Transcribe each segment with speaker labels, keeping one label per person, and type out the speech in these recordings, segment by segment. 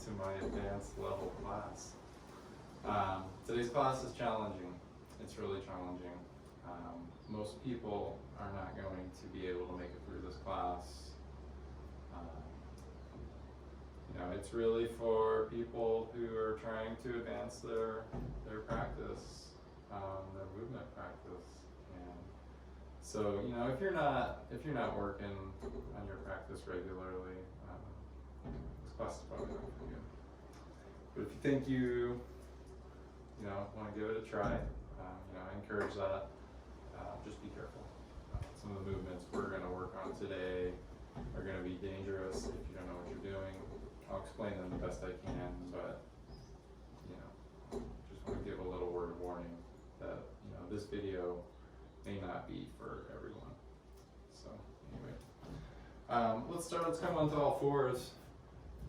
Speaker 1: to my advanced level class. Today's class is challenging. It's really challenging. Most people are not going to be able to make it through this class. It's really for people who are trying to advance their practice, their movement practice. And so, if you're not working on your practice regularly, this class is probably not for you. But if you think you want to give it a try, I encourage that. Just be careful. Some of the movements we're going to work on today are going to be dangerous if you don't know what you're doing. I'll explain them the best I can, but just want to give a little word of warning that this video may not be for everyone. So anyway, let's start. Let's come onto all fours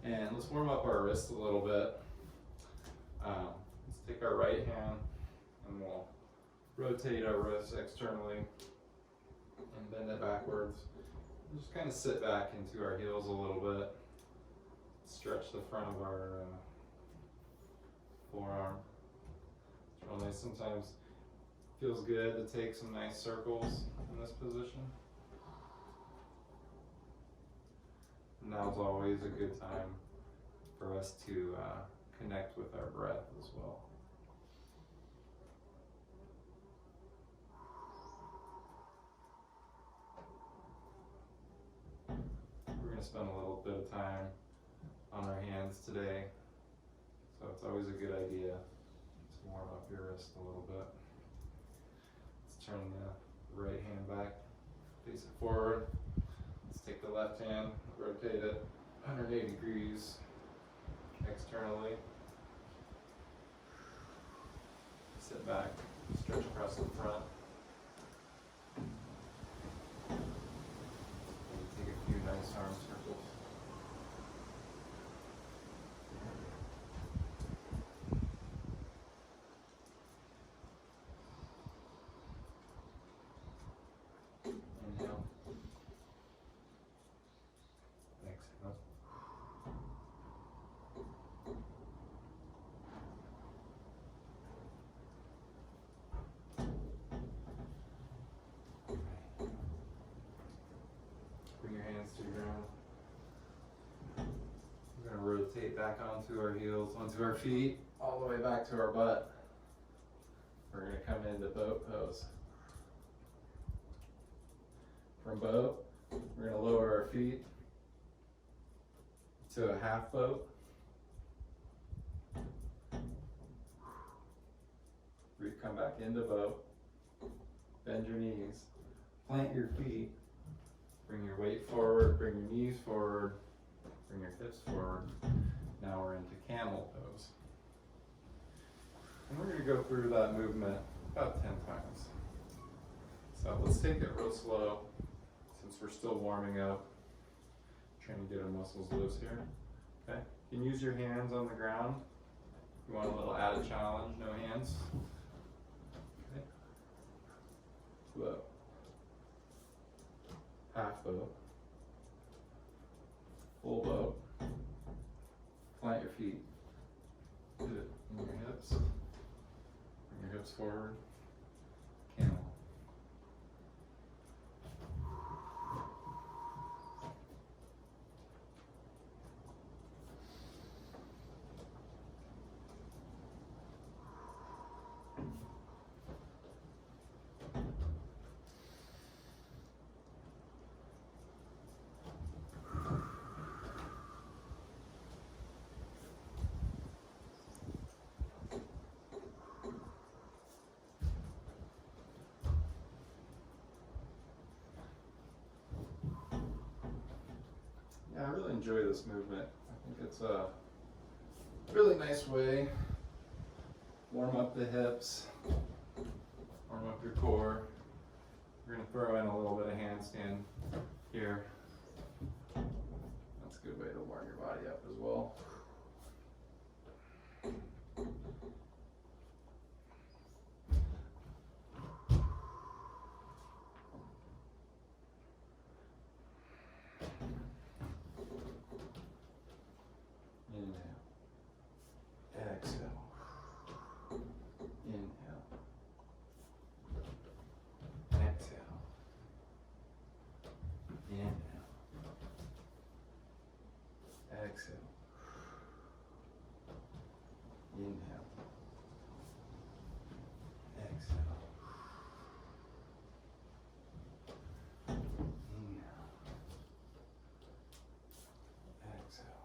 Speaker 1: and let's warm up our wrists a little bit. Let's take our right hand and we'll rotate our wrists externally and bend it backwards. Just kind of sit back into our heels a little bit. Stretch the front of our forearm. It's real nice. Sometimes it feels good to take some nice circles in this position. Now's always a good time for us to connect with our breath as well. We're going to spend a little bit of time on our hands today, so it's always a good idea to warm up your wrist a little bit. Let's turn the right hand back, face it forward. Let's take the left hand, rotate it 180 degrees externally. Sit back, stretch across the front. Take a few nice arm circles. Inhale. Exhale. Bring your hands to the ground. We're going to rotate back onto our heels, onto our feet, all the way back to our butt. We're going to come into boat pose. From boat, we're going to lower our feet to a half boat. Come back into boat. Bend your knees. Plant your feet. Bring your weight forward. Bring your knees forward. Bring your hips forward. Now we're into camel pose. And we're going to go through that movement about 10 times. So let's take it real slow since we're still warming up. Trying to get our muscles loose here. Okay? You can use your hands on the ground. If you want a little added challenge, no hands. Okay. Boat. Half boat. Full boat. Plant your feet. Put it in your hips. Bring your hips forward. Camel. Yeah, I really enjoy this movement. I think it's a really nice way. Warm up the hips, warm up your core. We're going to throw in a little bit of handstand here. That's a good way to warm your body up as well. Inhale. Exhale. Inhale. Exhale. Inhale. Exhale. Inhale. Exhale.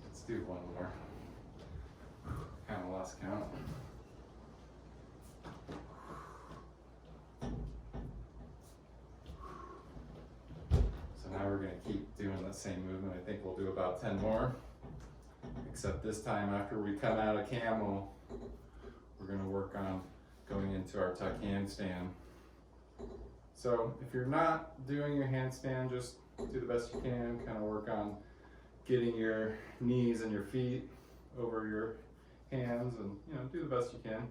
Speaker 1: Let's do one more. Kind of lost count. So now we're going to keep doing the same movement. I think we'll do about 10 more. Except this time after we come out of camel, we're going to work on going into our tuck handstand. So if you're not doing your handstand, just do the best you can. Kind of work on getting your knees and your feet over your hands, and do the best you can.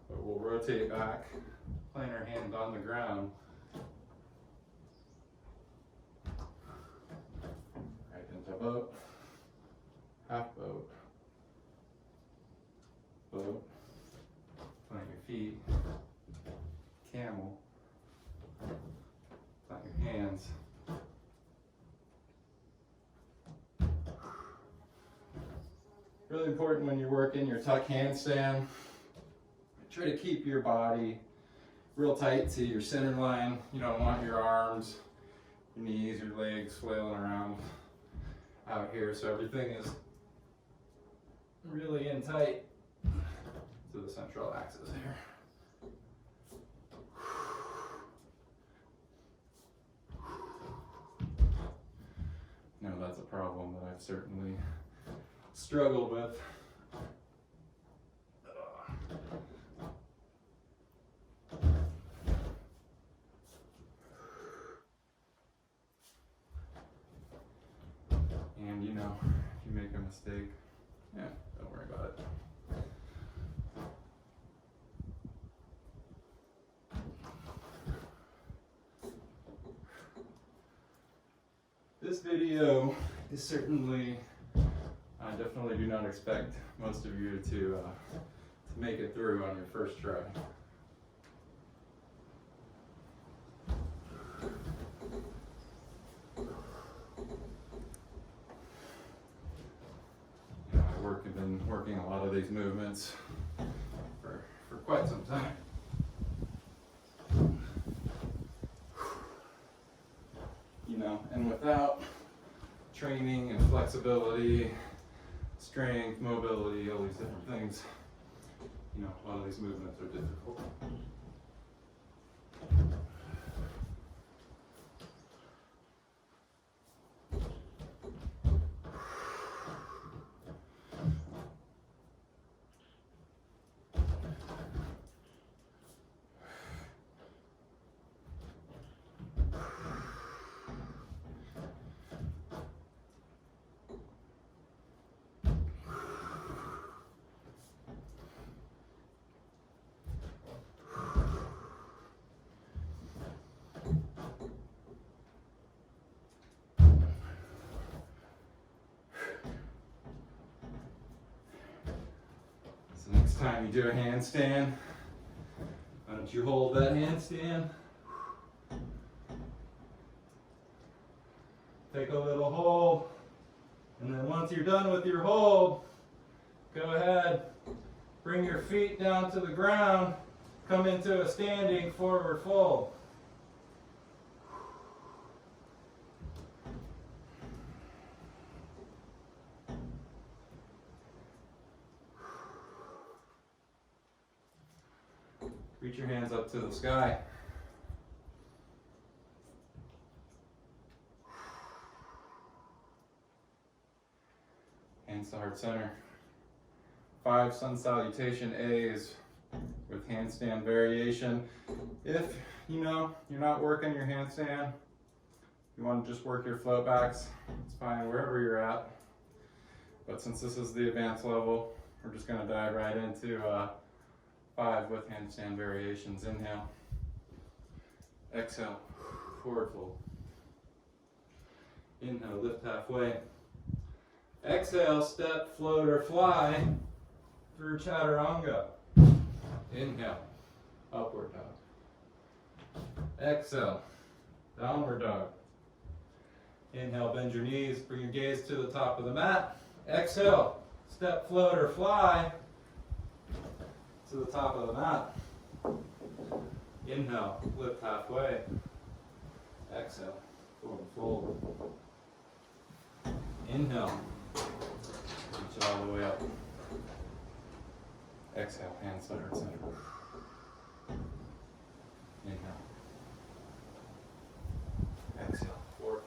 Speaker 1: But we'll rotate back, plant our hands on the ground. Right into boat, half boat, boat, plant your feet, camel, plant your hands. Really important when you're working your tuck handstand, try to keep your body real tight to your center line. You don't want your arms, your knees, your legs flailing around out here, so everything is really in tight to the central axis here. No, that's a problem that I've certainly struggled with. And if you make a mistake, don't worry about it. This video is certainly, I definitely do not expect most of you to make it through on your first try. I've been working a lot of these movements for quite some time. And without training and flexibility, strength, mobility, all these different things, a lot of these movements are difficult. Next time you do a handstand, why don't you hold that handstand? Take a little hold, and then once you're done with your hold, go ahead, bring your feet down to the ground, come into a standing forward fold. Reach your hands up to the sky. Hands to heart center. 5 sun salutation A's with handstand variation. If you're not working your handstand, you want to just work your float backs, it's fine wherever you're at. But since this is the advanced level, we're just going to dive right into 5 with handstand variations. Inhale, exhale, forward fold. Inhale, lift halfway. Exhale, step, float, or fly through chaturanga. Inhale, upward dog. Exhale, downward dog. Inhale, bend your knees, bring your gaze to the top of the mat. Exhale, step, float, or fly to the top of the mat. Inhale, lift halfway. Exhale, forward fold. Inhale, reach all the way up. Exhale, hands center, center. Inhale. Exhale, forward.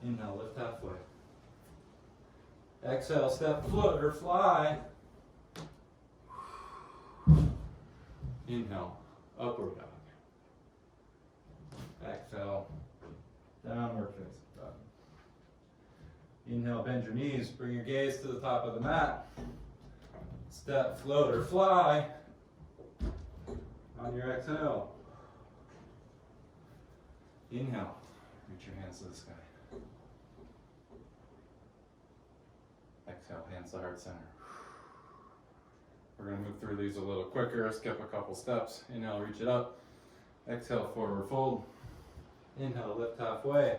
Speaker 1: Inhale, lift halfway. Exhale, step, float, or fly. Inhale, upward dog. Exhale, downward facing dog. Inhale, bend your knees, bring your gaze to the top of the mat. Step, float, or fly on your exhale. Inhale, reach your hands to the sky. Exhale, hands to heart center. We're going to move through these a little quicker, skip a couple steps. Inhale, reach it up. Exhale, forward fold. Inhale, lift halfway.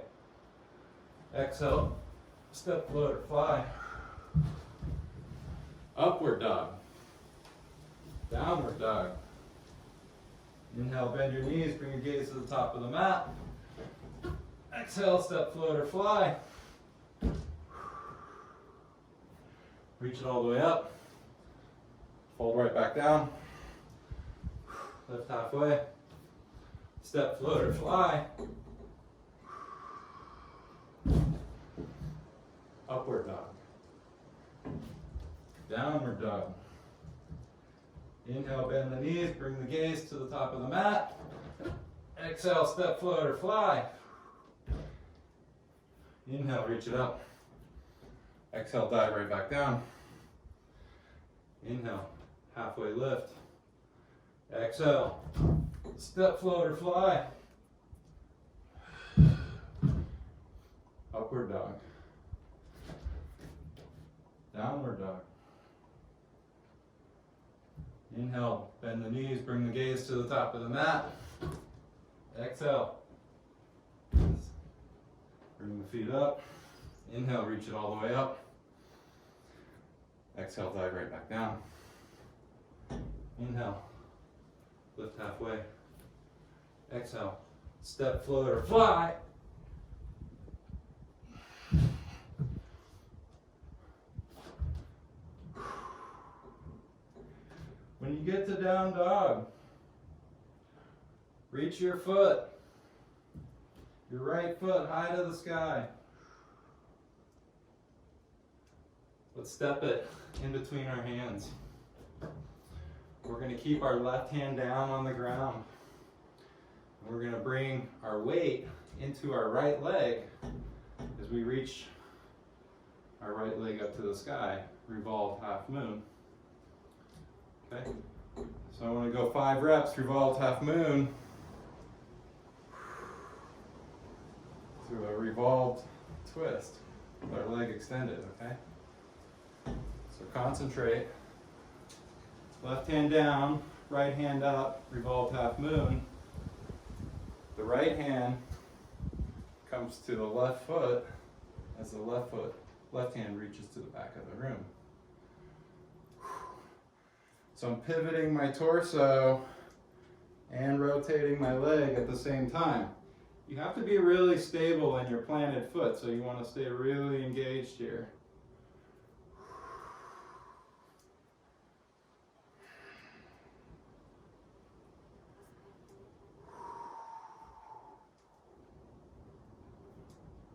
Speaker 1: Exhale, step, float, or fly. Upward dog. Downward dog. Inhale, bend your knees, bring your gaze to the top of the mat. Exhale, step, float, or fly. Reach it all the way up. Fold right back down. Lift halfway. Step, float, or fly. Upward dog. Downward dog. Inhale, bend the knees, bring the gaze to the top of the mat. Exhale, step, float, or fly. Inhale, reach it up. Exhale, dive right back down. Inhale, halfway lift. Exhale, step, float, or fly. Upward dog. Downward dog. Inhale, bend the knees, bring the gaze to the top of the mat. Exhale. Bring the feet up. Inhale, reach it all the way up. Exhale, dive right back down. Inhale, lift halfway. Exhale, step, float, or fly. When you get to down dog, reach your foot, your right foot high to the sky. Let's step it in between our hands. We're going to keep our left hand down on the ground. We're going to bring our weight into our right leg as we reach our right leg up to the sky, revolved half moon. Okay, so I want to go 5 reps, revolved half moon, through a revolved twist with our leg extended, okay? So concentrate, left hand down, right hand up, revolved half moon. The right hand comes to the left foot as the left hand reaches to the back of the room. So I'm pivoting my torso and rotating my leg at the same time. You have to be really stable in your planted foot, so you want to stay really engaged here.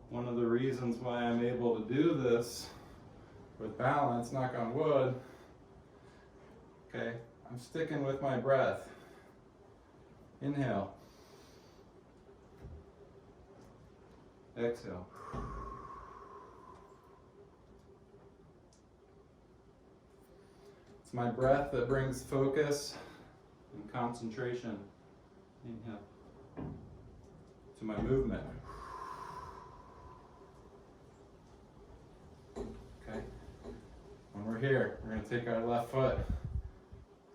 Speaker 1: One of the reasons why I'm able to do this with balance, knock on wood, okay, I'm sticking with my breath. Inhale. Exhale. It's my breath that brings focus and concentration. Inhale. To my movement. over here, we're going to take our left foot,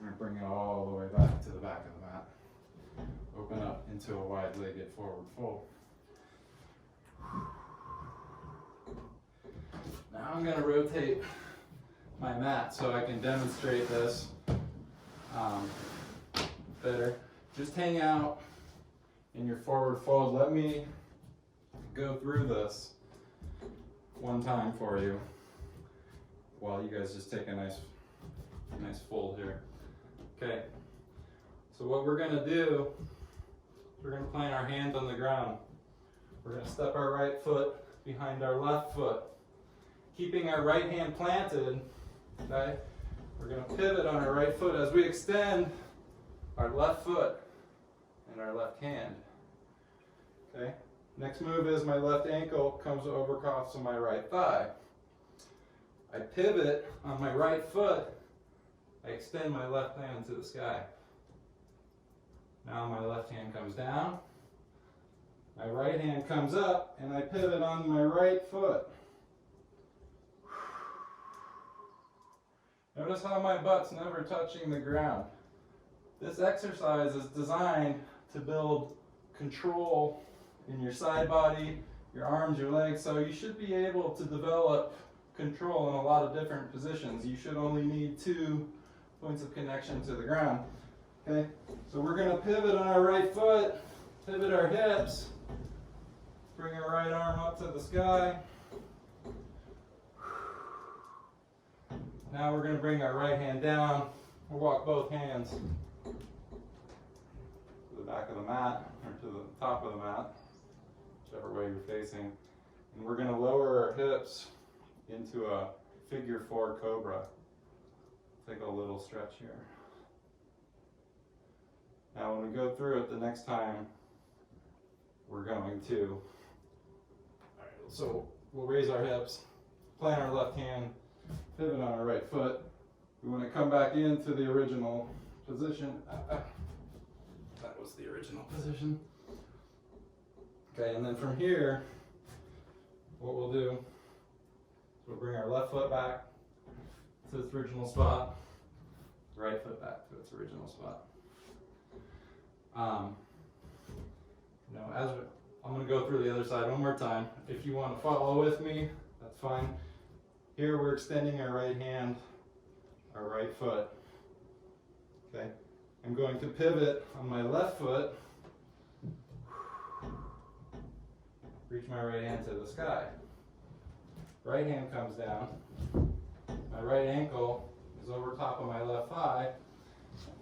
Speaker 1: we're going to bring it all the way back to the back of the mat. Open up into a wide-legged forward fold. Now I'm going to rotate my mat so I can demonstrate this better. Just hang out in your forward fold. Let me go through this one time for you while you guys just take a nice fold here. Okay, so what we're going to do, we're going to plant our hands on the ground. We're going to step our right foot behind our left foot, keeping our right hand planted. Okay, we're going to pivot on our right foot as we extend our left foot and our left hand. Okay, next move is my left ankle comes over across my right thigh. I pivot on my right foot. I extend my left hand to the sky. Now my left hand comes down. My right hand comes up, and I pivot on my right foot. Notice how my butt's never touching the ground. This exercise is designed to build control in your side body, your arms, your legs, so you should be able to develop control in a lot of different positions. You should only need 2 points of connection to the ground. Okay, so we're going to pivot on our right foot, pivot our hips, bring our right arm up to the sky. Now we're going to bring our right hand down. We'll walk both hands to the back of the mat, or to the top of the mat, whichever way you're facing. And we're going to lower our hips into a figure 4 cobra. Take a little stretch here. Now when we go through it the next time, we're going to, so we'll raise our hips, plant our left hand, pivot on our right foot. We want to come back into the original position. That was the original position. Okay, and then from here, what we'll do is we'll bring our left foot back to its original spot, right foot back to its original spot. I'm going to go through the other side one more time. If you want to follow with me, that's fine. Here we're extending our right hand, our right foot. Okay, I'm going to pivot on my left foot, reach my right hand to the sky. Right hand comes down. My right ankle is over top of my left thigh.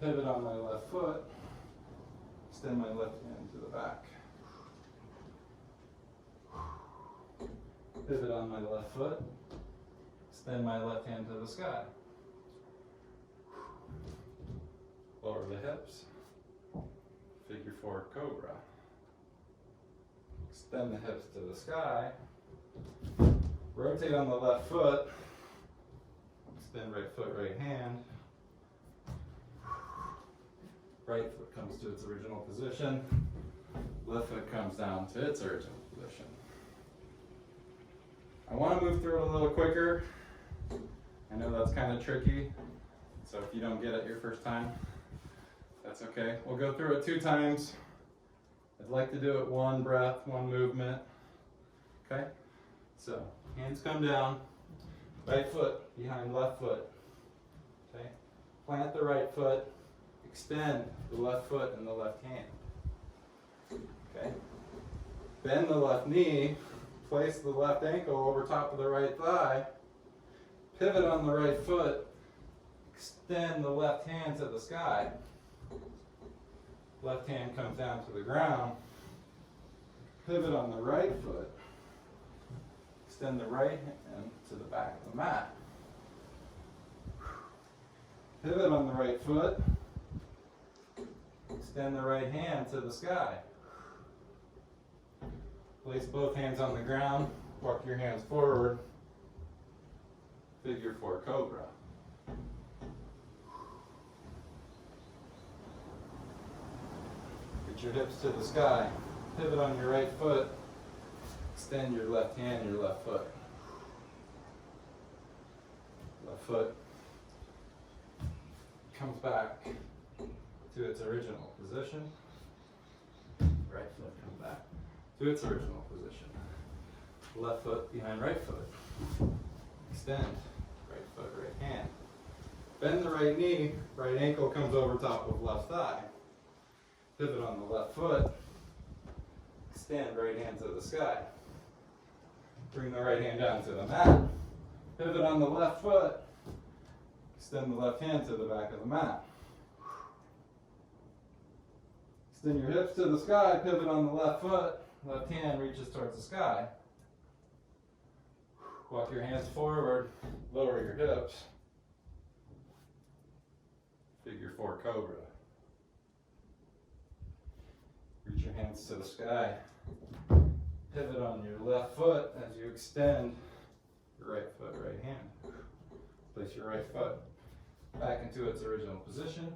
Speaker 1: Pivot on my left foot. Extend my left hand to the back. Pivot on my left foot. Extend my left hand to the sky. Lower the hips. Figure 4 cobra. Extend the hips to the sky. Rotate on the left foot. Extend right foot, right hand. Right foot comes to its original position. Left foot comes down to its original position. I want to move through it a little quicker. I know that's kind of tricky, so if you don't get it your first time, that's okay. We'll go through it 2 times. I'd like to do it 1 breath, 1 movement. Okay? So, hands come down, right foot behind left foot. Okay? Plant the right foot, extend the left foot and the left hand. Okay? Bend the left knee, place the left ankle over top of the right thigh, pivot on the right foot, extend the left hand to the sky. Left hand comes down to the ground, pivot on the right foot, extend the right hand to the back of the mat. Pivot on the right foot, extend the right hand to the sky. Place both hands on the ground, walk your hands forward, figure 4 cobra. Get your hips to the sky, pivot on your right foot, extend your left hand, your left foot. Left left foot comes back to its original position. Right foot comes back to its original position. Left foot behind right foot. Extend. Right foot, right hand. Bend the right knee. Right ankle comes over top of left thigh. Pivot on the left foot. Extend right hand to the sky. Bring the right hand down to the mat. Pivot on the left foot. Extend the left hand to the back of the mat. Extend your hips to the sky. Pivot on the left foot. Left hand reaches towards the sky. Walk your hands forward. Lower your hips. Figure 4 cobra. Reach your hands to the sky. Pivot on your left foot as you extend your right foot, right hand. Place your right foot back into its original position.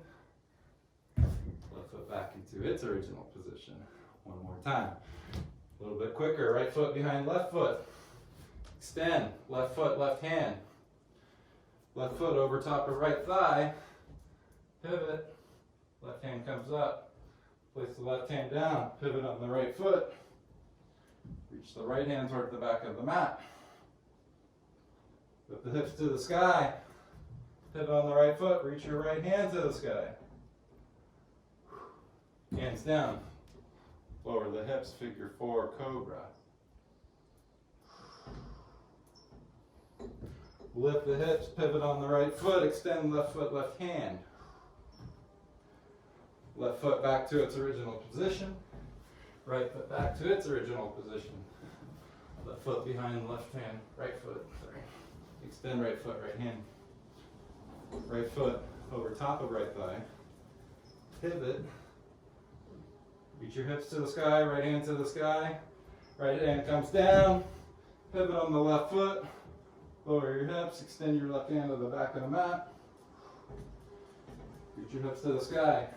Speaker 1: Left foot back into its original position. One more time. A little bit quicker. Right foot behind left foot. Extend. Left foot, left hand. Left foot over top of right thigh. Pivot. Left hand comes up. Place the left hand down. Pivot on the right foot. Reach the right hand toward the back of the mat. Lift the hips to the sky. Pivot on the right foot. Reach your right hand to the sky. Hands down. Lower the hips. Figure 4 cobra. Lift the hips. Pivot on the right foot. Extend left foot, left hand. Left foot back to its original position. Right foot back to its original position. Left foot behind left hand, right foot, sorry. Extend right foot, right hand. Right foot over top of right thigh. Pivot. Reach your hips to the sky, right hand to the sky. Right hand comes down. Pivot on the left foot. Lower your hips, extend your left hand to the back of the mat. Reach your hips to the sky.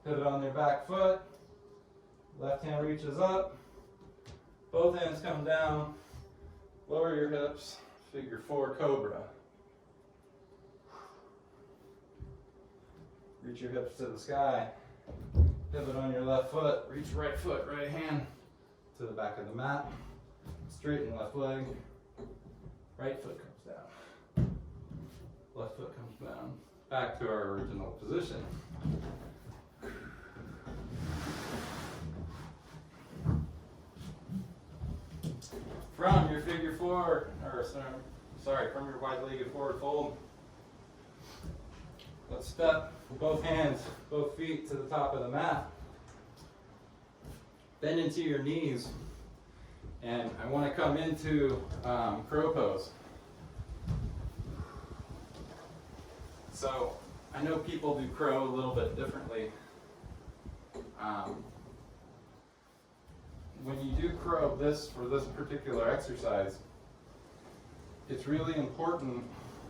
Speaker 1: Pivot on your back foot. Left hand reaches up. Both hands come down. Lower your hips. Figure 4 cobra. Reach your hips to the sky. Pivot on your left foot. Reach right foot, right hand to the back of the mat. Straighten left leg. Right foot comes down. Left foot comes down. Back to our original position. From your figure 4, from your wide-legged forward fold, let's step both hands, both feet to the top of the mat. Bend into your knees, and I want to come into crow pose. So I know people do crow a little bit differently. When you do crow for this particular exercise, it's really important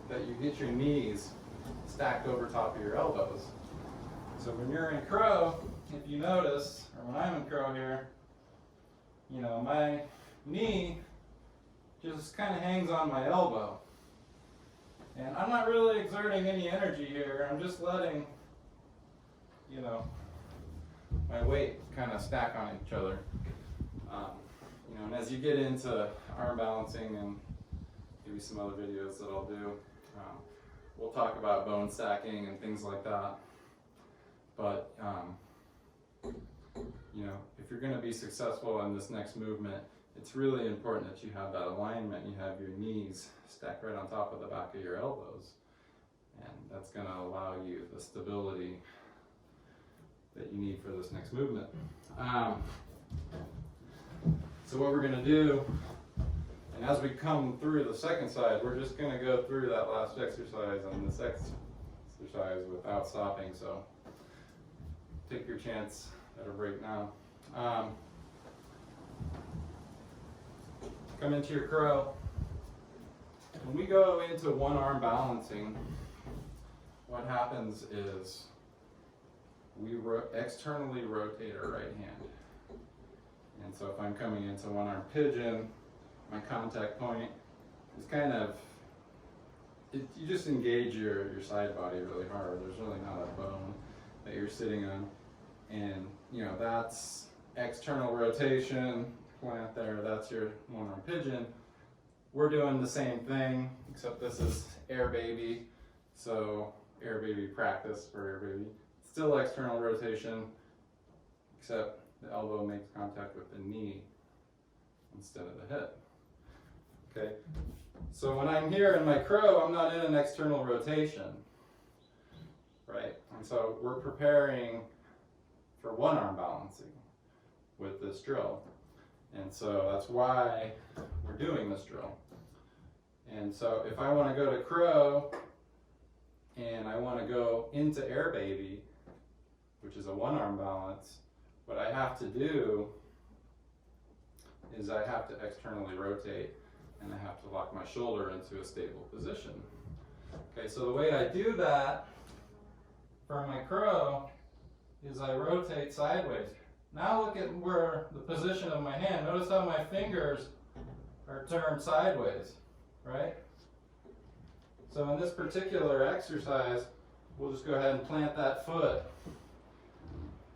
Speaker 1: that you get your knees stacked over top of your elbows. So when you're in crow, if you notice, or when I'm in crow here, my knee just kind of hangs on my elbow. And I'm not really exerting any energy here. I'm just letting, my weight kind of stack on each other. And as you get into arm balancing and maybe some other videos that I'll do, we'll talk about bone stacking and things like that. But, if you're going to be successful in this next movement, it's really important that you have that alignment. You have your knees stacked right on top of the back of your elbows. And that's going to allow you the stability that you need for this next movement. So what we're going to do, and as we come through the second side, we're just going to go through that last exercise and this exercise without stopping. So take your chance at a break now. Come into your crow. When we go into one arm balancing, what happens is we externally rotate our right hand. And so if I'm coming into one arm pigeon, my contact point is kind of you just engage your side body really hard. There's really not a bone that you're sitting on. And you know, that's external rotation, plant there, that's your one-arm pigeon. We're doing the same thing, except this is air baby. So air baby practice for air baby. Still external rotation, except the elbow makes contact with the knee instead of the hip. Okay, so when I'm here in my crow, I'm not in an external rotation, right? And so we're preparing for one arm balancing with this drill. And so that's why we're doing this drill. And so if I want to go to crow and I want to go into air baby, which is a one arm balance, what I have to do is I have to externally rotate and I have to lock my shoulder into a stable position. Okay, so the way I do that for my crow is I rotate sideways. Now look at where the position of my hand. Notice how my fingers are turned sideways, right? So in this particular exercise, we'll just go ahead and plant that foot.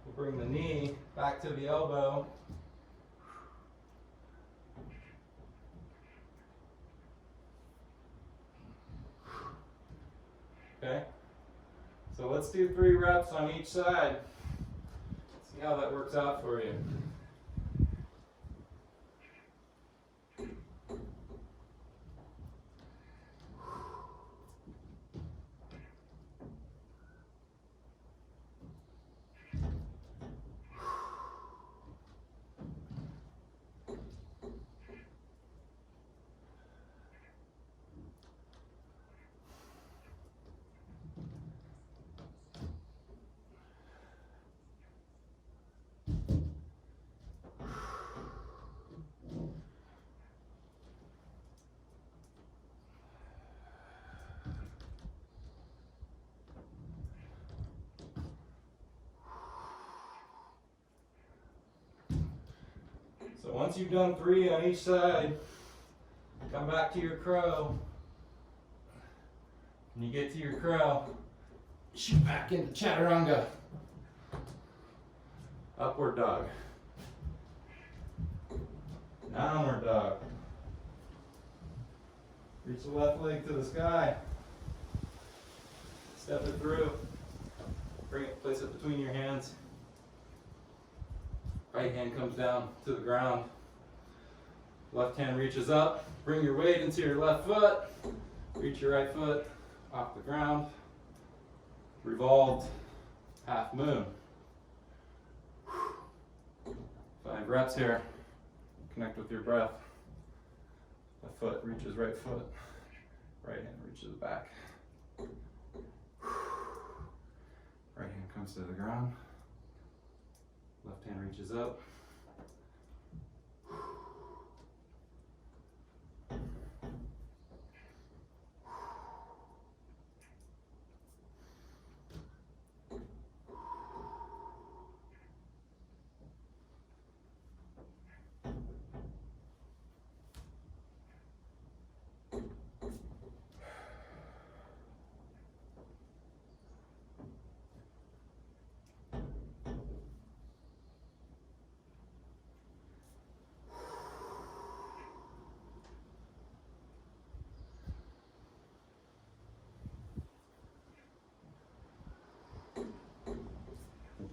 Speaker 1: We'll bring the knee back to the elbow. Okay, so let's do 3 reps on each side. See how that works out for you. So once you've done 3 on each side, come back to your crow. When you get to your crow, shoot back into chaturanga. Upward dog. Downward dog. Reach the left leg to the sky. Step it through. Bring it, place it between your hands. Right hand comes down to the ground. Left hand reaches up. Bring your weight into your left foot. Reach your right foot off the ground. Revolved half moon. 5 reps here. Connect with your breath. Left foot reaches right foot. Right hand reaches back. Right hand comes to the ground. Left hand reaches up.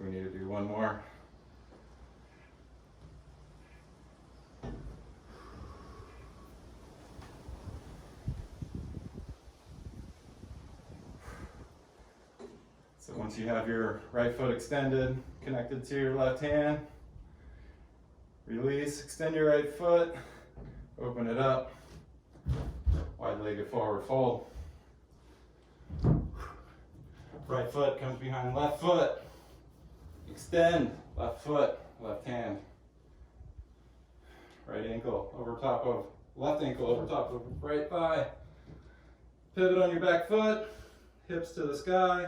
Speaker 1: We need to do one more. So once you have your right foot extended, connected to your left hand, release, extend your right foot, open it up, wide-legged forward fold. Right foot comes behind left foot. Extend, left foot, left hand. Right ankle over top of, left ankle over top of right thigh. Pivot on your back foot, hips to the sky.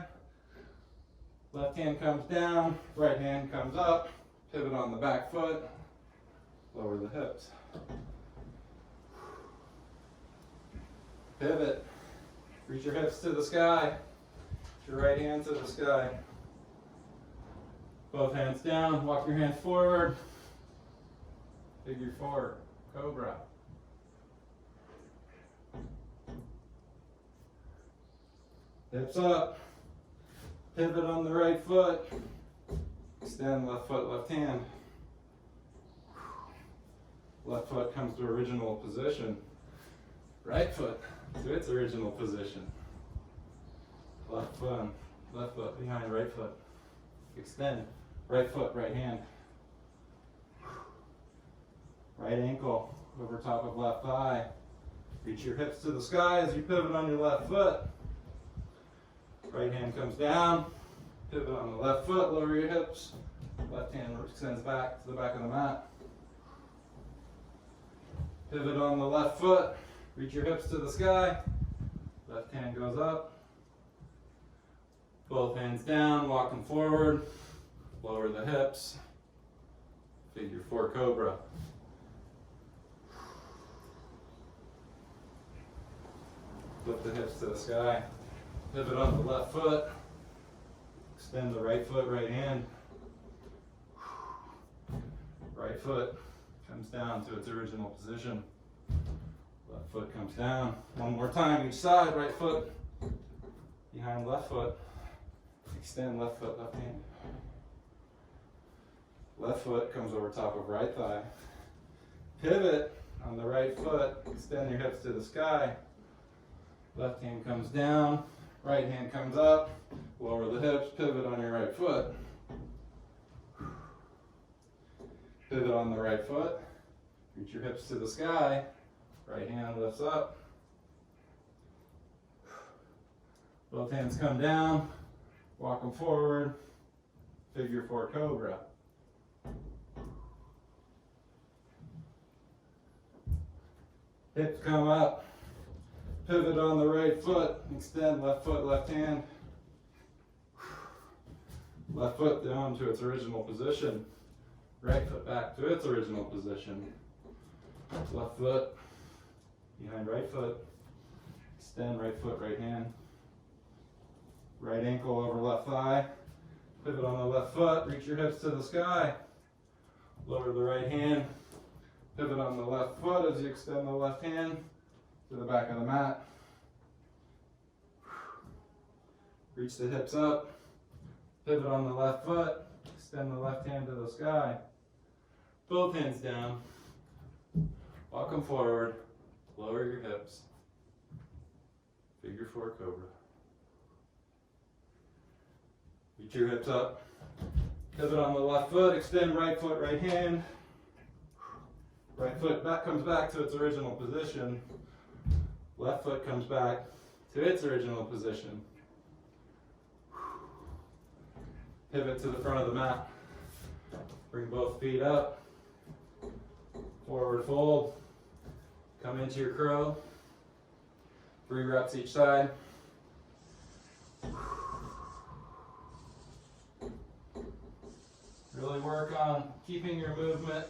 Speaker 1: Left hand comes down, right hand comes up. Pivot on the back foot, lower the hips. Pivot, Reach your hips to the sky. Reach your right hand to the sky. Both hands down. Walk your hands forward. Figure 4, cobra. Hips up. Pivot on the right foot. Extend left foot, left hand. Left foot comes to original position. Right foot to its original position. Left foot behind right foot. Extend. Right foot, right hand. Right ankle over top of left thigh. Reach your hips to the sky as you pivot on your left foot. Right hand comes down. Pivot on the left foot, lower your hips. Left hand extends back to the back of the mat. Pivot on the left foot. Reach your hips to the sky. Left hand goes up. Both hands down, walking forward. Lower the hips. Figure 4, cobra. Lift the hips to the sky. Pivot on the left foot. Extend the right foot, right hand. Right foot comes down to its original position. Left foot comes down. One more time each side. Right foot behind left foot. Extend left foot, left hand. Left foot comes over top of right thigh. Pivot on the right foot. Extend your hips to the sky. Left hand comes down. Right hand comes up. Lower the hips. Pivot on your right foot. Pivot on the right foot. Reach your hips to the sky. Right hand lifts up. Both hands come down. Walk them forward. Figure 4, cobra. Hips come up. Pivot on the right foot. Extend left foot, left hand. Left foot down to its original position. Right foot back to its original position. Left foot behind right foot. Extend right foot, right hand. Right ankle over left thigh. Pivot on the left foot. Reach your hips to the sky. Lower the right hand. Pivot on the left foot as you extend the left hand to the back of the mat. Reach the hips up. Pivot on the left foot. Extend the left hand to the sky. Both hands down. Walk them forward. Lower your hips. Figure 4, cobra. Reach your hips up. Pivot on the left foot. Extend right foot, right hand. Right foot comes back to its original position. Left foot comes back to its original position. Pivot to the front of the mat. Bring both feet up. Forward fold. Come into your crow. 3 reps each side. Really work on keeping your movement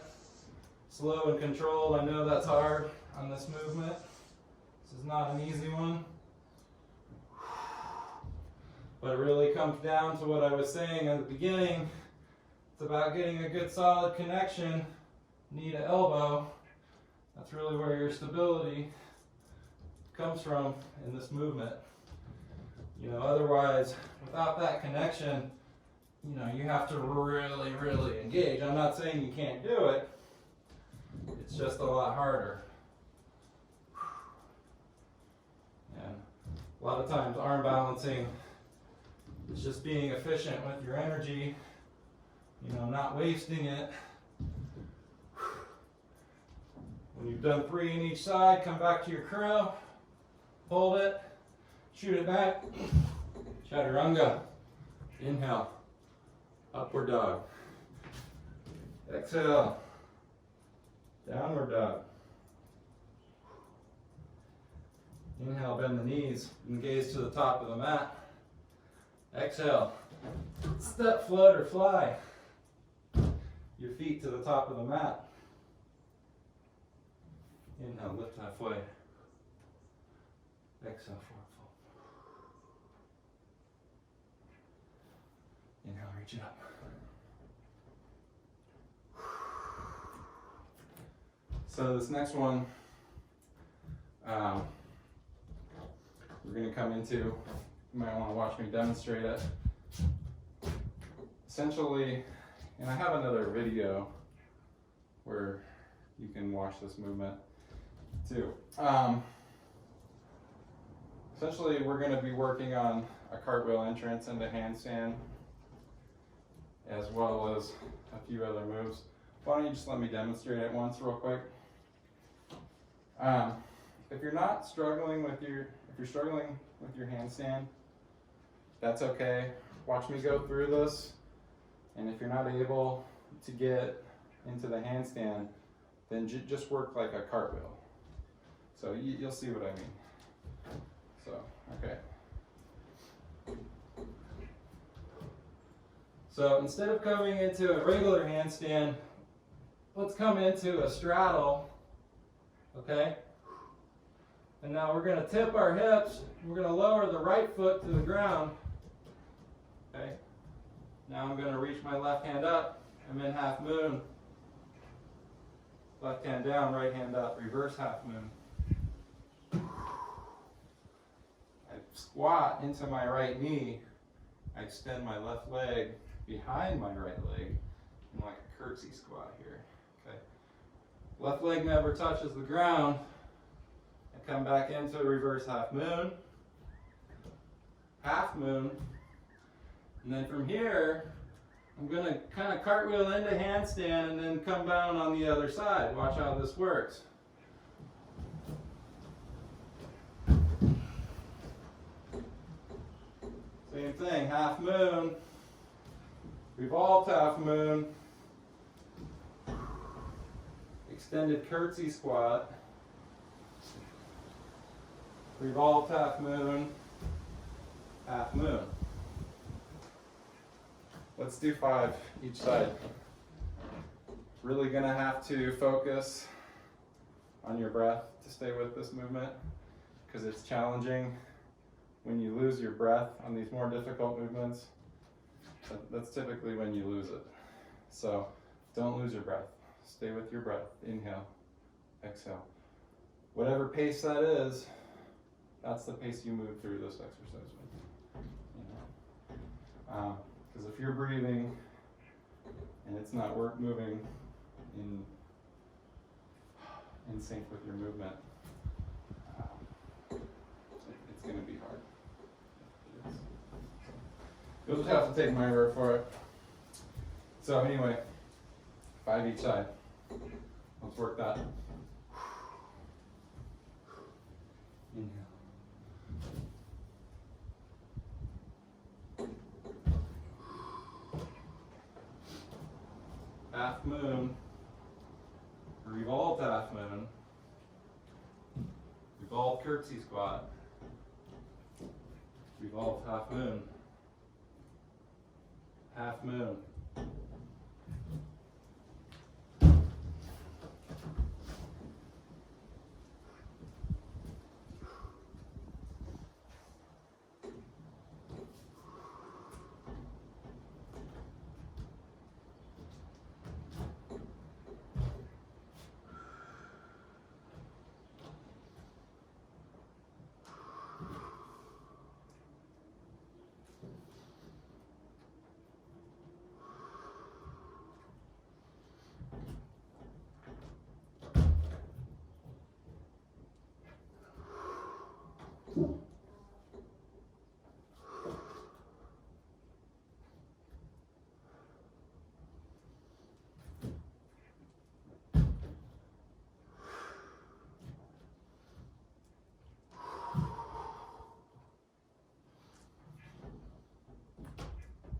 Speaker 1: slow and controlled. I know that's hard on this movement. This is not an easy one. But it really comes down to what I was saying at the beginning. It's about getting a good solid connection, knee to elbow. That's really where your stability comes from in this movement. You know, otherwise, without that connection, you know, you have to really, really engage. I'm not saying you can't do it. It's just a lot harder. And a lot of times arm balancing is just being efficient with your energy, you know, not wasting it. When you've done 3 in each side, come back to your crow, hold it, shoot it back, chaturanga, inhale, upward dog, exhale, downward dog. Inhale, bend the knees and gaze to the top of the mat. Exhale, step, float, or fly. Your feet to the top of the mat. Inhale, lift halfway. Exhale, forward fold. reach it up. So this next one, we're going to come into, you might want to watch me demonstrate it. Essentially, and I have another video where you can watch this movement too. Essentially, we're going to be working on a cartwheel entrance into handstand, as well as a few other moves. Why don't you just let me demonstrate it once real quick? If you're not struggling with if you're struggling with your handstand, that's okay. Watch me go through this, and if you're not able to get into the handstand, then just work like a cartwheel. So you'll see what I mean. So, okay. So instead of coming into a regular handstand, let's come into a straddle, okay? And now we're going to tip our hips. We're going to lower the right foot to the ground, okay? Now I'm going to reach my left hand up. I'm in half moon. Left hand down, right hand up, reverse half moon. I squat into my right knee. I extend my left leg behind my right leg in like a curtsy squat here. Okay. Left leg never touches the ground. I come back into a reverse half moon, and then from here, I'm going to kind of cartwheel into handstand and then come down on the other side. Watch how this works. Same thing, half moon, revolved half moon, extended curtsy squat, revolved half moon, half moon. Let's do 5 each side. Really gonna have to focus on your breath to stay with this movement, because it's challenging when you lose your breath on these more difficult movements. That's typically when you lose it. So don't lose your breath. Stay with your breath. Inhale, exhale. Whatever pace that is, that's the pace you move through this exercise with. Because if you're breathing and it's not moving in sync with your movement, it's going to be hard. You'll just have to take my word for it. So anyway, 5 each side. Let's work that. Inhale. Half moon, revolved half moon, revolved curtsy squat, revolved half moon, half moon.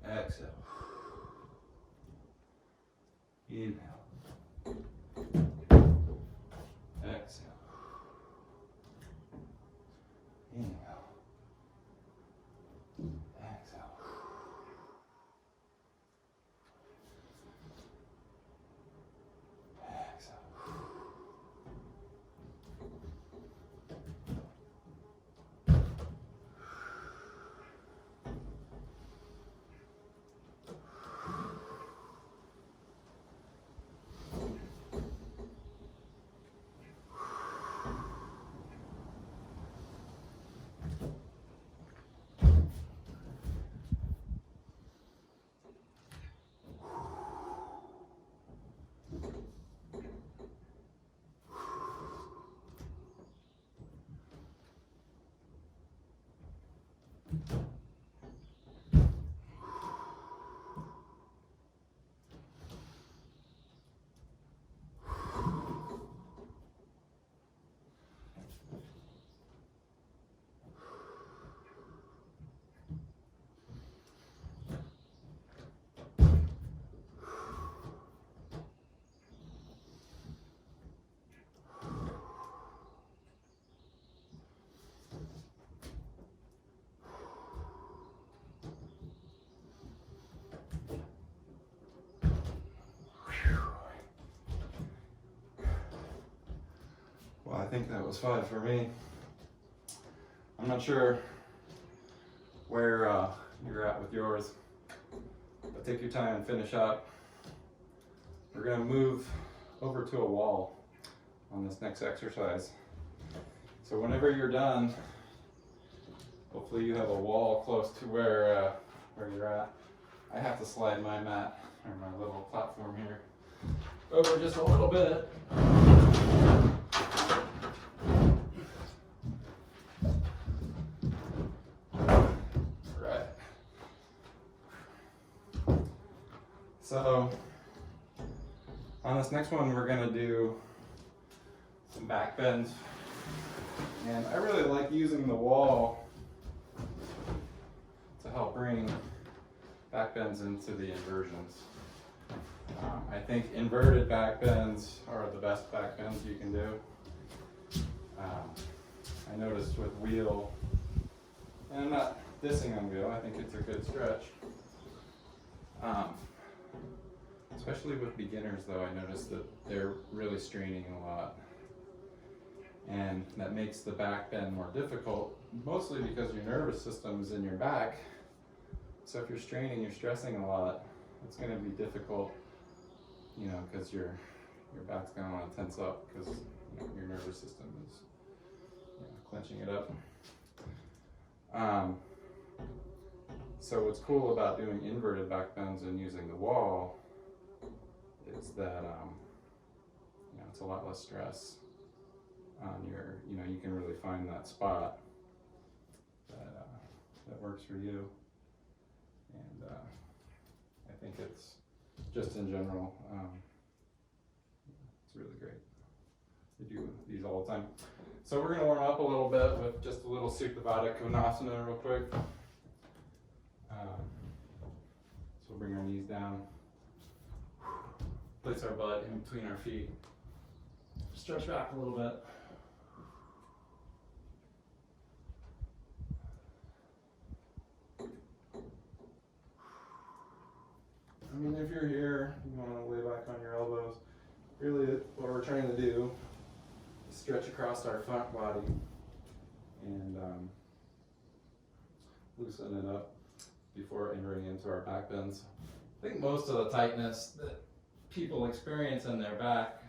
Speaker 1: Exhale. Inhale. Exhale. Inhale. Well, I think that was 5 for me. I'm not sure where you're at with yours, but take your time and finish up. We're going to move over to a wall on this next exercise. So whenever you're done, hopefully you have a wall close to where you're at. I have to slide my mat, or my little platform here, over just a little bit. Right. So on this next one, we're gonna do some back bends. And I really like using the wall to help bring back bends into the inversions. I think inverted back bends are the best back bends you can do. I noticed with wheel, and I'm not dissing on wheel, I think it's a good stretch. Especially with beginners though, I noticed that they're really straining a lot. And that makes the back bend more difficult, mostly because your nervous system is in your back. So if you're straining, you're stressing a lot, it's going to be difficult, you know, because your back's going to want to tense up because your nervous system is clenching it up. So what's cool about doing inverted back bends and using the wall is that it's a lot less stress on your, you can really find that spot that works for you. And I think it's just in general, it's really great. I do these all the time. So we're going to warm up a little bit with just a little Supta Konasana real quick. So we'll bring our knees down, place our butt in between our feet, stretch back a little bit. I mean, if you're here, you want to lay back on your elbows. Really, what we're trying to do is stretch across our front body and loosen it up before entering into our back bends. I think most of the tightness that people experience in their back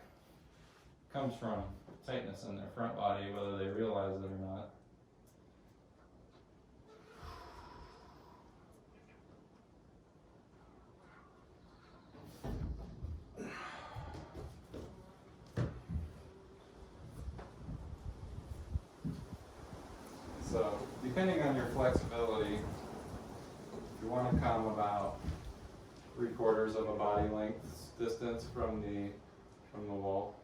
Speaker 1: comes from tightness in their front body, whether they realize it or not. So, depending on your flexibility, you want to come about 3/4 of a body length distance from the wall.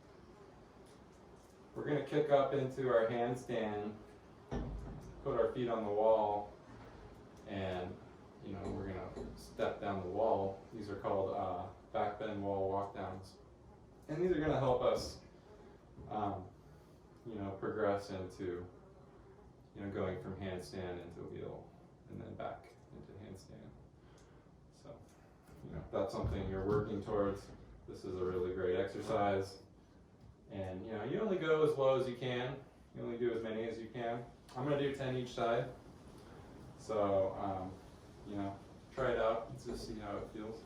Speaker 1: We're going to kick up into our handstand, put our feet on the wall, and we're going to step down the wall. These are called back bend wall walk downs, and these are going to help us, progress into going from handstand into wheel and then back into handstand. So, if that's something you're working towards, this is a really great exercise. And, you only go as low as you can. You only do as many as you can. I'm going to do 10 each side. So, try it out and just see how it feels.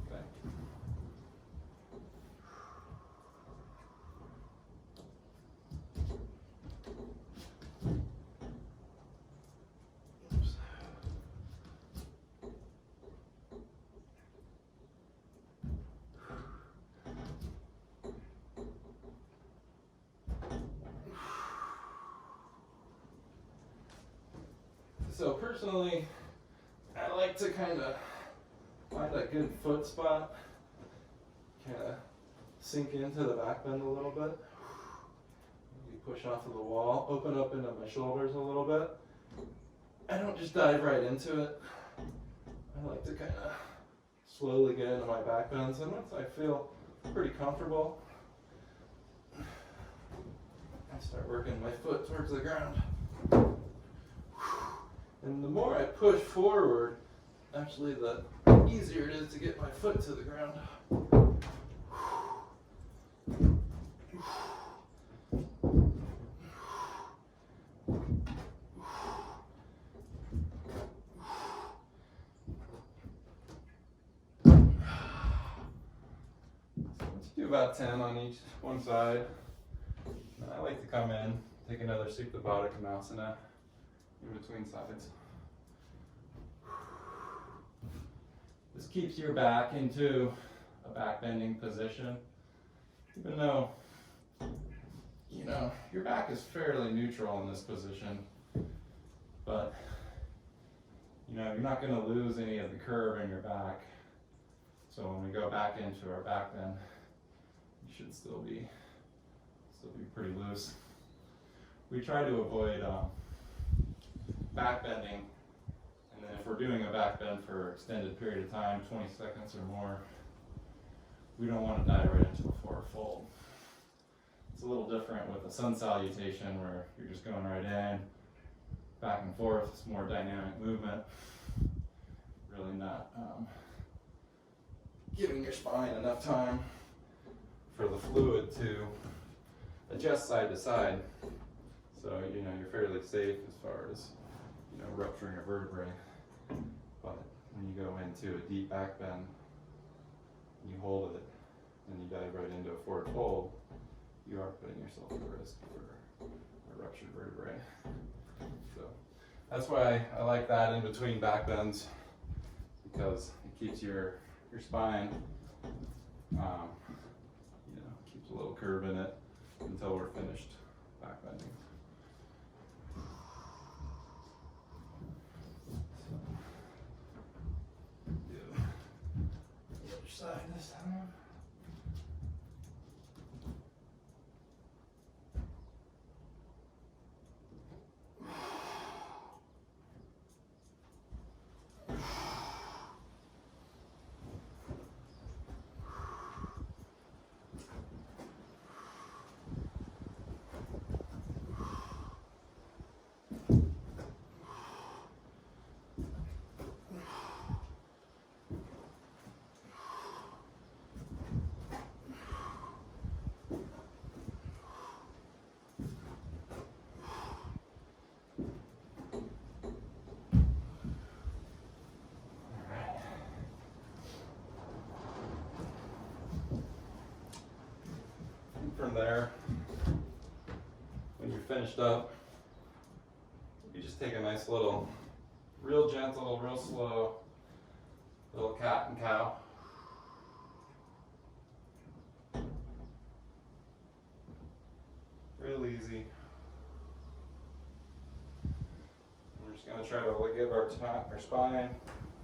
Speaker 1: Okay. So personally, I like to kind of find a good foot spot, kind of sink into the back bend a little bit. Maybe push off of the wall, open up into my shoulders a little bit. I don't just dive right into it. I like to kind of slowly get into my back bends, and once I feel pretty comfortable, I start working my foot towards the ground. And the more I push forward, actually the easier it is to get my foot to the ground. do about 10 on each one side. And I like to come in, take another Supta Baddha Konasana in between sides. This keeps your back into a back bending position, even though, you know, your back is fairly neutral in this position, but, you know, you're not going to lose any of the curve in your back. So when we go back into our back bend, you should still be pretty loose. We try to avoid back bending, and then if we're doing a back bend for an extended period of time, 20 seconds or more, we don't want to dive right into a forward fold. It's a little different with a sun salutation where you're just going right in, back and forth. It's more dynamic movement, really not giving your spine enough time for the fluid to adjust side to side. So, you know, you're fairly safe as far as, you know, rupturing a vertebrae. But when you go into a deep back bend, you hold it, and you dive right into a forward fold, you are putting yourself at risk for a ruptured vertebrae. So that's why I like that in between back bends, because it keeps your spine, you know, keeps a little curve in it until we're finished back bending. So, do the other side this time. From there, when you're finished up, you just take a nice little, real gentle, real slow, little cat and cow. Real easy. We're just going to try to give our spine a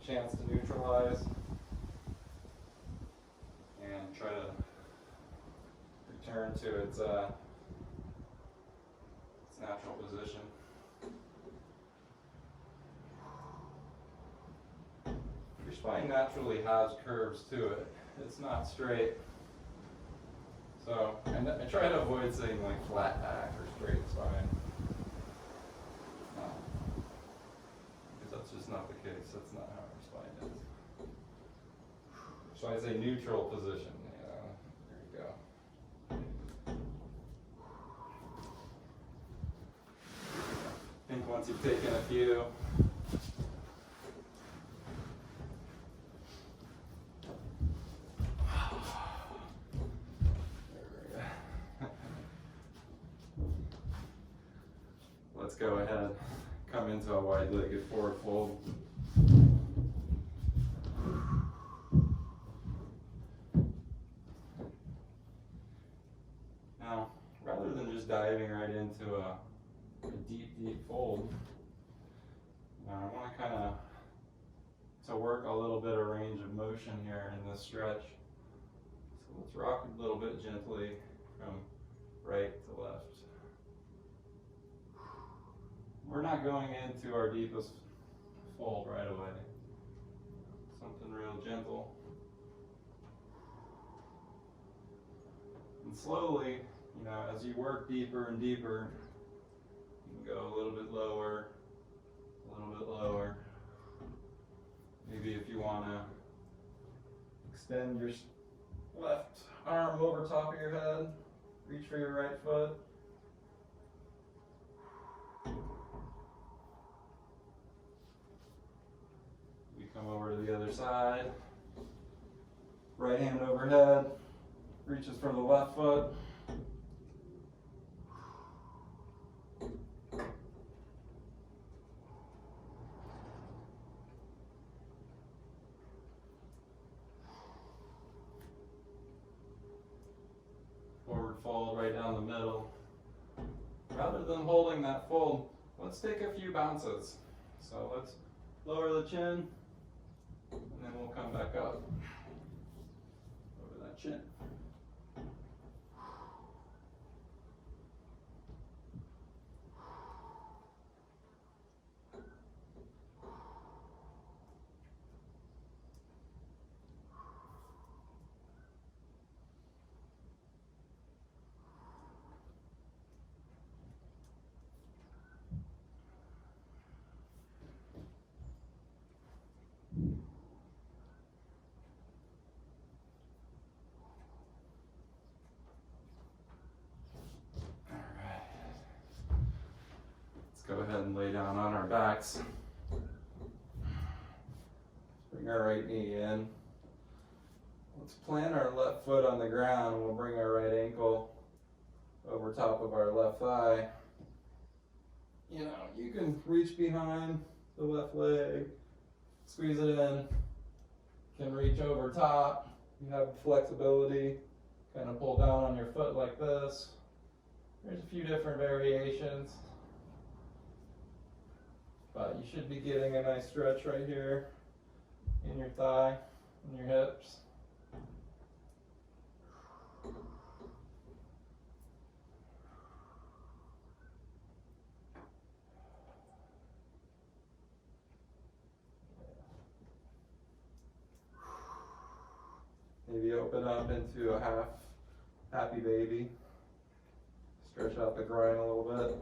Speaker 1: chance to neutralize and try to return to its natural position. Your spine naturally has curves to it. It's not straight. So, and I try to avoid saying like flat back or straight spine. Because that's just not the case. That's not how our spine is. So I say neutral position. There you go. I think once you've taken a few, let's go ahead, come into a wide-legged forward fold. Now, rather than just diving right into a deep fold, I want to kind of work a little bit of range of motion here in this stretch. So let's rock a little bit gently from right to left. We're not going into our deepest fold right away. Something real gentle. And slowly, as you work deeper and deeper, you can go a little bit lower, a little bit lower. Maybe if you want to extend your left arm over top of your head, reach for your right foot. You come over to the other side, right hand overhead, reaches for the left foot. Forward fold right down the middle. Rather than holding that fold, let's take a few bounces. So let's lower the chin, and then we'll come back up over that chin. Go ahead and lay down on our backs. Bring our right knee in. Let's plant our left foot on the ground. We'll bring our right ankle over top of our left thigh. You know, you can reach behind the left leg, squeeze it in. You can reach over top. You have flexibility. Kind of pull down on your foot like this. There's a few different variations. But you should be getting a nice stretch right here in your thigh and your hips. Maybe open up into a half happy baby. Stretch out the groin a little bit.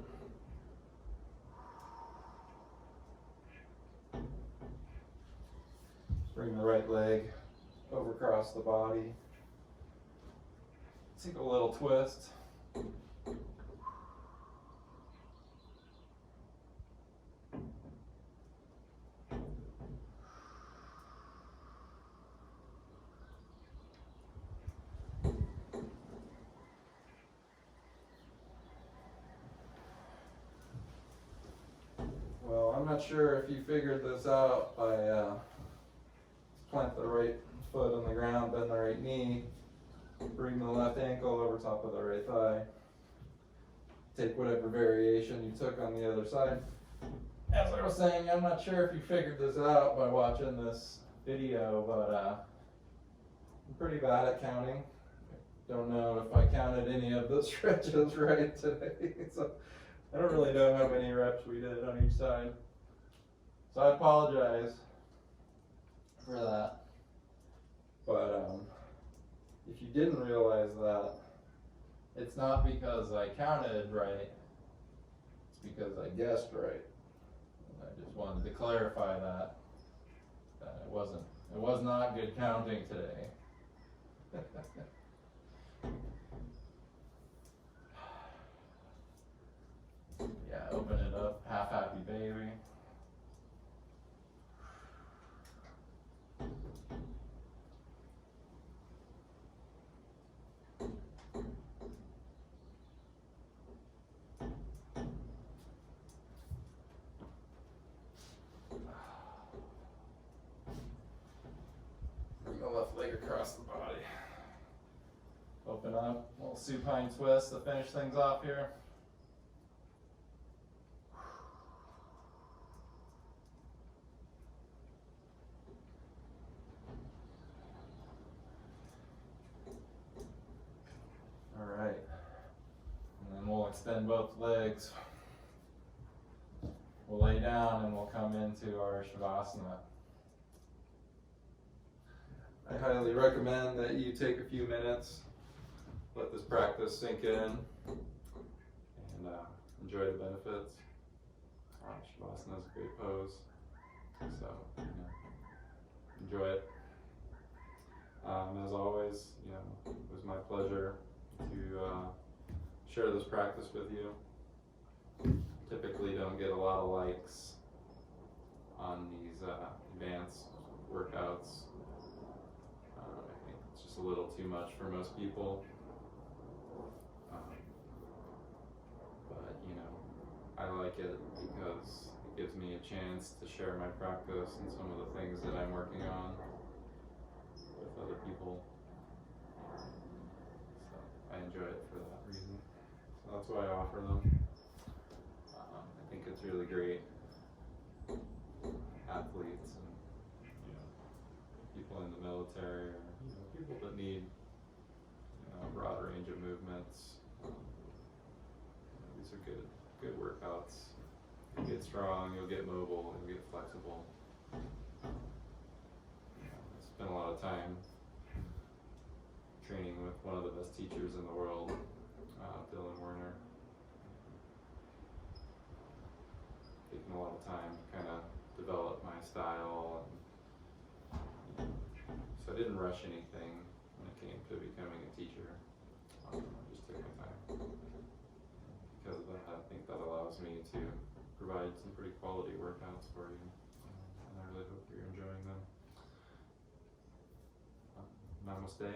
Speaker 1: Bring the right leg over across the body. Take a little twist. Well, I'm not sure if you figured this out by plant the right foot on the ground, bend the right knee, bring the left ankle over top of the right thigh. Take whatever variation you took on the other side. As I was saying, I'm not sure if you figured this out by watching this video, but I'm pretty bad at counting. Don't know if I counted any of the stretches right today, so I don't really know how many reps we did on each side. So I apologize for that. But if you didn't realize that, it's not because I counted right, it's because I guessed right. And I just wanted to clarify that it was not good counting today. Yeah, open it up, half happy baby. Bring the left leg across the body. Open up, little supine twist to finish things off here. Alright, and then we'll extend both legs. We'll lay down and we'll come into our Shavasana. I highly recommend that you take a few minutes, let this practice sink in, and enjoy the benefits. Shavasana is a great pose, so enjoy it. As always, it was my pleasure to share this practice with you. Typically don't get a lot of likes on these advanced workouts. I think it's just a little too much for most people. But you know, I like it because it gives me a chance to share my practice and some of the things that I'm working on with other people. So I enjoy it for that reason. So that's why I offer them. I think it's really great. Athletes and you know, people in the military, or you know, people that need a broad range of movements. These are good workouts. You'll get strong, you'll get mobile, you'll get flexible. I spent a lot of time training with one of the best teachers in the world, Dylan Werner. Taking a lot of time to kind of develop my style, and so I didn't rush anything when it came to becoming a teacher. I just took my time. Because of that, I think that allows me to provide some pretty quality workouts for you, and I really hope you're enjoying them. Namaste.